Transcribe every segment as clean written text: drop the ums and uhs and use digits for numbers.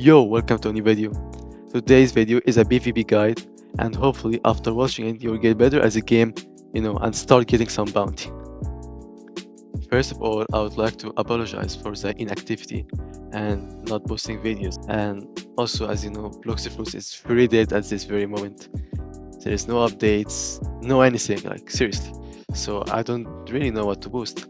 Yo, welcome to a new video. Today's video is a PvP guide, and hopefully after watching it you'll get better as a game, and start getting some bounty. First of all, I would like to apologize for the inactivity and not posting videos. And also, as you know, Blox is very dead at this very moment. There is no updates, no anything, like seriously. So I don't really know what to post.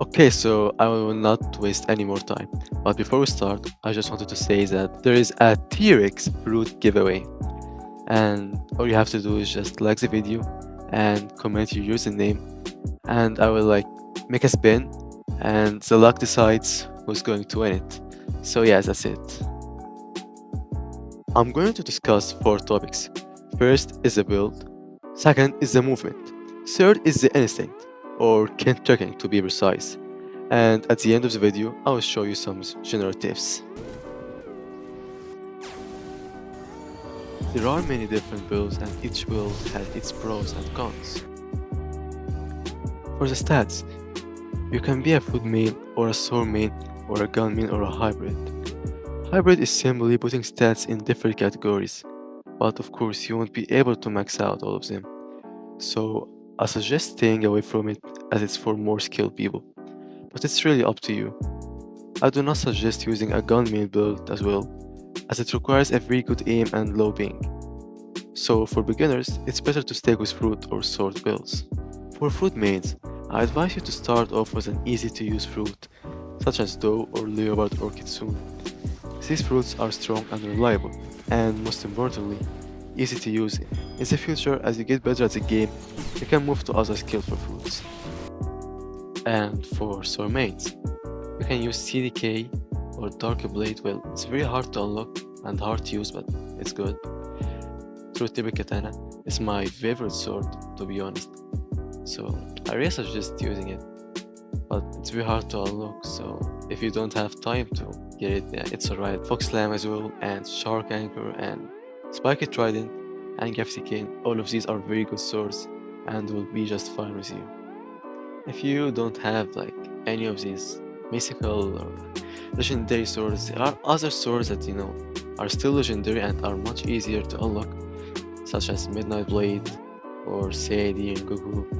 Okay, so I will not waste any more time. But before we start, I just wanted to say that there is a T-Rex fruit giveaway. And all you have to do is just like the video and comment your username. And I will make a spin and the luck decides who's going to win it. So yes, that's it. I'm going to discuss 4 topics. First is the build. Second is the movement. Third is the instinct, or kin tracking to be precise. And at the end of the video, I will show you some general tips. There are many different builds and each build has its pros and cons. For the stats, you can be a food main or a sword main or a gun main or a hybrid. Hybrid is simply putting stats in different categories, but of course you won't be able to max out all of them. So I suggest staying away from it as it's for more skilled people, but it's really up to you. I do not suggest using a gun main build as well, as it requires a very good aim and low ping. So for beginners, it's better to stick with fruit or sword builds. For fruit mains, I advise you to start off with an easy to use fruit, such as Dough or Leopard or Kitsune. These fruits are strong and reliable, and most importantly, easy to use. In the future, as you get better at the game, you can move to other skillful fruits. And for sword mains, you can use CDK or Dark Blade. Well, it's very hard to unlock and hard to use, but it's good. Truth Tibet Katana is my favorite sword, to be honest. So I really suggest using it, but it's very hard to unlock, so if you don't have time to get it, yeah, it's alright. Fox Slam as well, and Shark Anchor, and Spiked Trident, and Gafty Cane, all of these are very good swords and will be just fine with you. If you don't have any of these mythical or legendary swords, there are other swords that are still legendary and are much easier to unlock, such as Midnight Blade or Seidi and Goku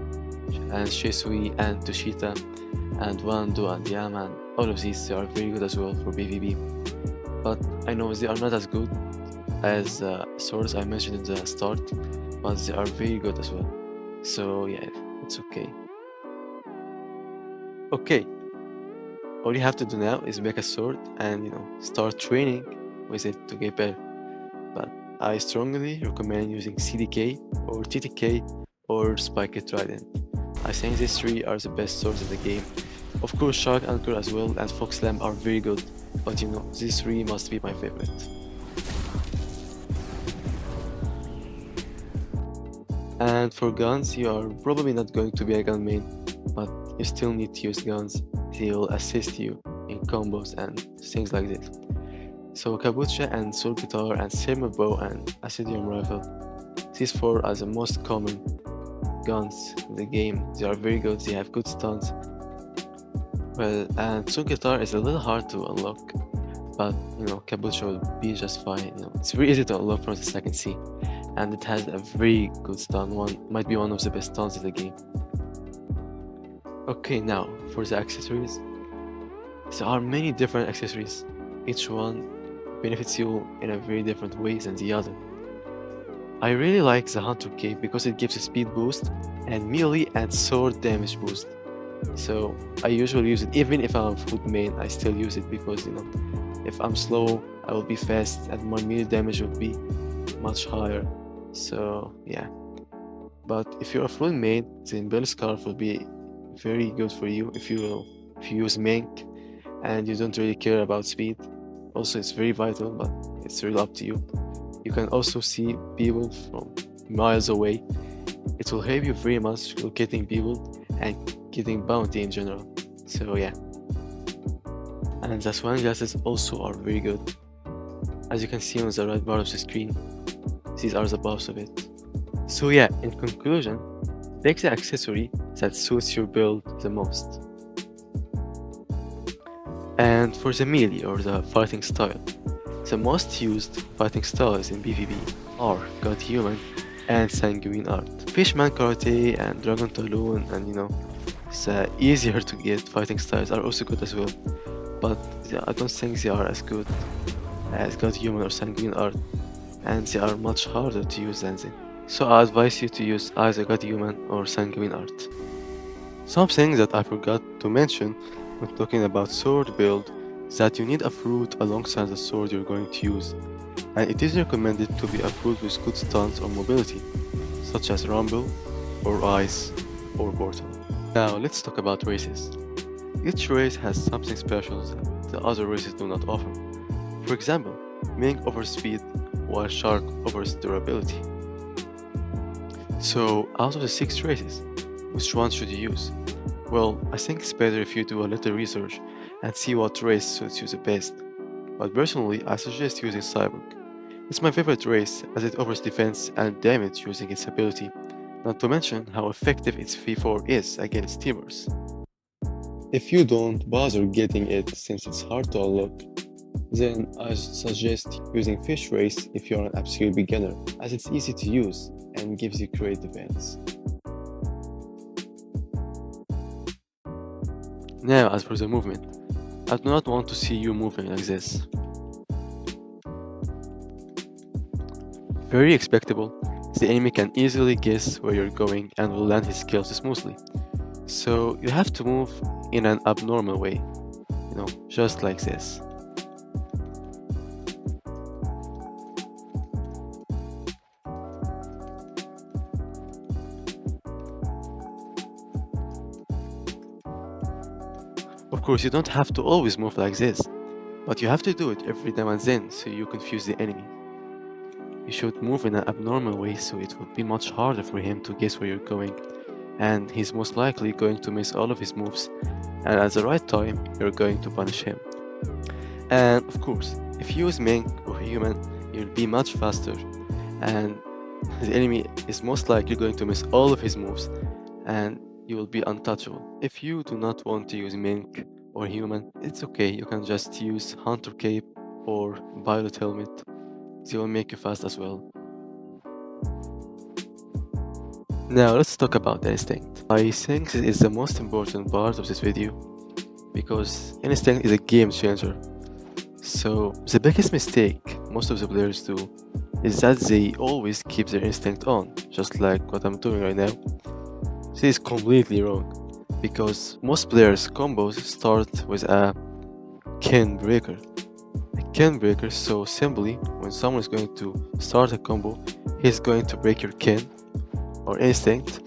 and Shisui and Toshita and Wando and Yama, and all of these are very good as well for PvP. But I know they are not as good as swords I mentioned in the start, but they are very good as well. So yeah, it's okay. Okay, all you have to do now is make a sword and start training with it to get better. But I strongly recommend using CDK or TTK or Spiked Trident. I think these 3 are the best swords in the game. Of course, Shark Anchor as well and Fox Slam are very good, but these 3 must be my favorite. And for guns, you are probably not going to be a gun main, but you still need to use guns. They will assist you in combos and things like this. So Kabucha and Soul Guitar and Silver Bow and Acidium Rifle, these 4 are the most common guns in the game. They are very good, they have good stuns. Well, and Soul Guitar is a little hard to unlock, but Kabucha will be just fine. It's very easy to unlock from the second C, and it has a very good stun. Might be one of the best stuns in the game. Okay, now for the accessories. There are many different accessories. Each one benefits you in a very different way than the other. I really like the Hunter Cape because it gives a speed boost and melee and sword damage boost. So I usually use it even if I'm food main. I still use it because if I'm slow I will be fast and my melee damage will be much higher. So yeah. But if you're a food main, the Impel Scarf will be very good for you if you use Mink and you don't really care about speed. Also, it's very vital, but it's really up to you. You can also see people from miles away. It will help you very much locating people and getting bounty in general. So yeah. And the swan glasses also are very good. As you can see on the right part of the screen, these are the buffs of it. So yeah, in conclusion, pick the accessory that suits your build the most. And for the melee or the fighting style, The most used fighting styles in PvP are God Human and Sanguine Art. Fishman Karate and Dragon Talon and it's easier to get fighting styles are also good as well. But I don't think they are as good as God Human or Sanguine Art, and they are much harder to use than them. So I advise you to use either God Human or Sanguine Art. Something that I forgot to mention when talking about sword build is that you need a fruit alongside the sword you're going to use, and it is recommended to be a fruit with good stance or mobility, such as Rumble, or Ice, or Portal. Now let's talk about races. Each race has something special that the other races do not offer. For example, Ming offers speed, while Shark offers durability. So, out of the 6 races, which one should you use? Well, I think it's better if you do a little research and see what race suits you the best. But personally, I suggest using Cyborg. It's my favorite race as it offers defense and damage using its ability, not to mention how effective its V4 is against teamers. If you don't bother getting it since it's hard to unlock, then I suggest using Fish Race if you're an absolute beginner, as it's easy to use and gives you great defense. Now, as for the movement, I do not want to see you moving like this. Very expectable, the enemy can easily guess where you're going and will land his skills smoothly. So you have to move in an abnormal way, just like this. Of course, you don't have to always move like this, but you have to do it every now and then so you confuse the enemy. You should move in an abnormal way so it will be much harder for him to guess where you're going, and he's most likely going to miss all of his moves, and at the right time, you're going to punish him. And of course, if you use Mink or Human, you'll be much faster, and the enemy is most likely going to miss all of his moves, and you will be untouchable. If you do not want to use Mink or Human, it's okay, you can just use Hunter Cape or Pilot Helmet. They will make you fast as well. Now let's talk about the instinct. I think this is the most important part of this video because instinct is a game changer. So the biggest mistake most of the players do is that they always keep their instinct on, just like what I'm doing right now. This is completely wrong because most players' combos start with a kin breaker. A kin breaker, so simply when someone is going to start a combo, he's going to break your kin or instinct,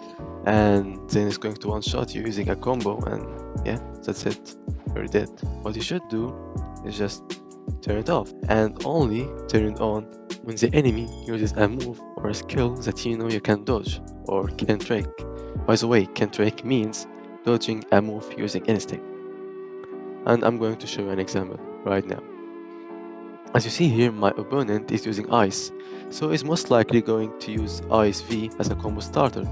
and then it's going to one-shot you using a combo, and yeah, that's it, you're dead. What you should do is just turn it off, and only turn it on when the enemy uses a move or a skill that you know you can dodge or can trick. By the way, can trick means dodging a move using instinct. And I'm going to show you an example right now. As you see here, my opponent is using Ice, so he's most likely going to use Ice V as a combo starter,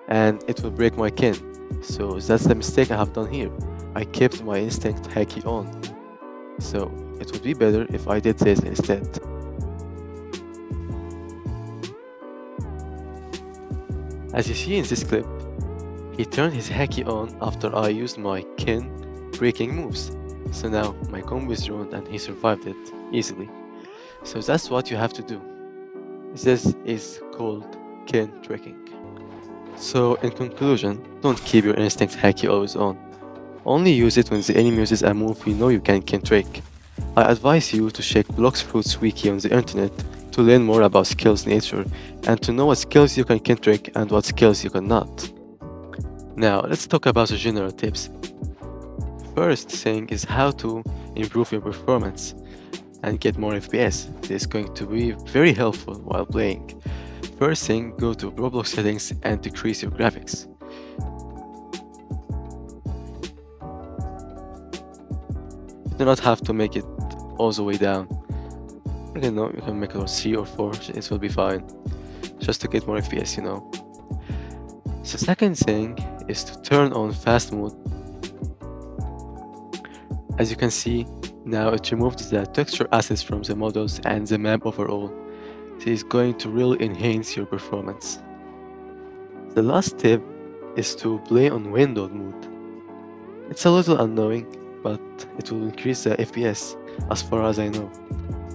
and it will break my kin. So that's the mistake I have done here. I kept my instinct Haki on. So it would be better if I did this instead. As you see in this clip, he turned his Haki on after I used my kin breaking moves. So now my combo is ruined and he survived it easily. So that's what you have to do. This is called kin tricking. So in conclusion, don't keep your instinct Haki always on. Only use it when the enemy uses a move you know you can trick. I advise you to check Blox Fruits wiki on the internet to learn more about skills nature and to know what skills you can trick and what skills you cannot. Now let's talk about the general tips. First thing is how to improve your performance and get more FPS. This is going to be very helpful while playing. First thing, go to Roblox settings and decrease your graphics. You do not have to make it all the way down. You can make it on 3 or 4, it will be fine. Just to get more FPS, The second thing is to turn on fast mode. As you can see, Now it removes the texture assets from the models and the map overall. This is going to really enhance your performance. The last tip is to play on windowed mode. It's a little annoying, but it will increase the FPS as far as I know.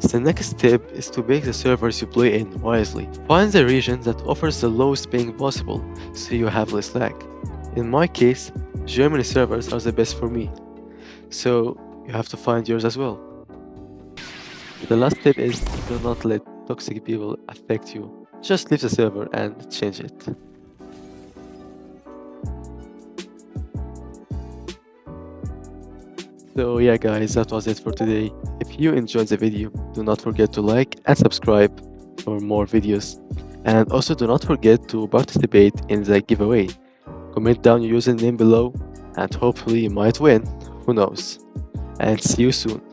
The next tip is to pick the servers you play in wisely. Find the region that offers the lowest ping possible so you have less lag. In my case, Germany servers are the best for me, so you have to find yours as well. The last tip is do not let toxic people affect you. Just leave the server and change it. So yeah guys, that was it for today. If you enjoyed the video, do not forget to like and subscribe for more videos. And also do not forget to participate in the giveaway. Comment down your username below and hopefully you might win. Who knows? And see you soon.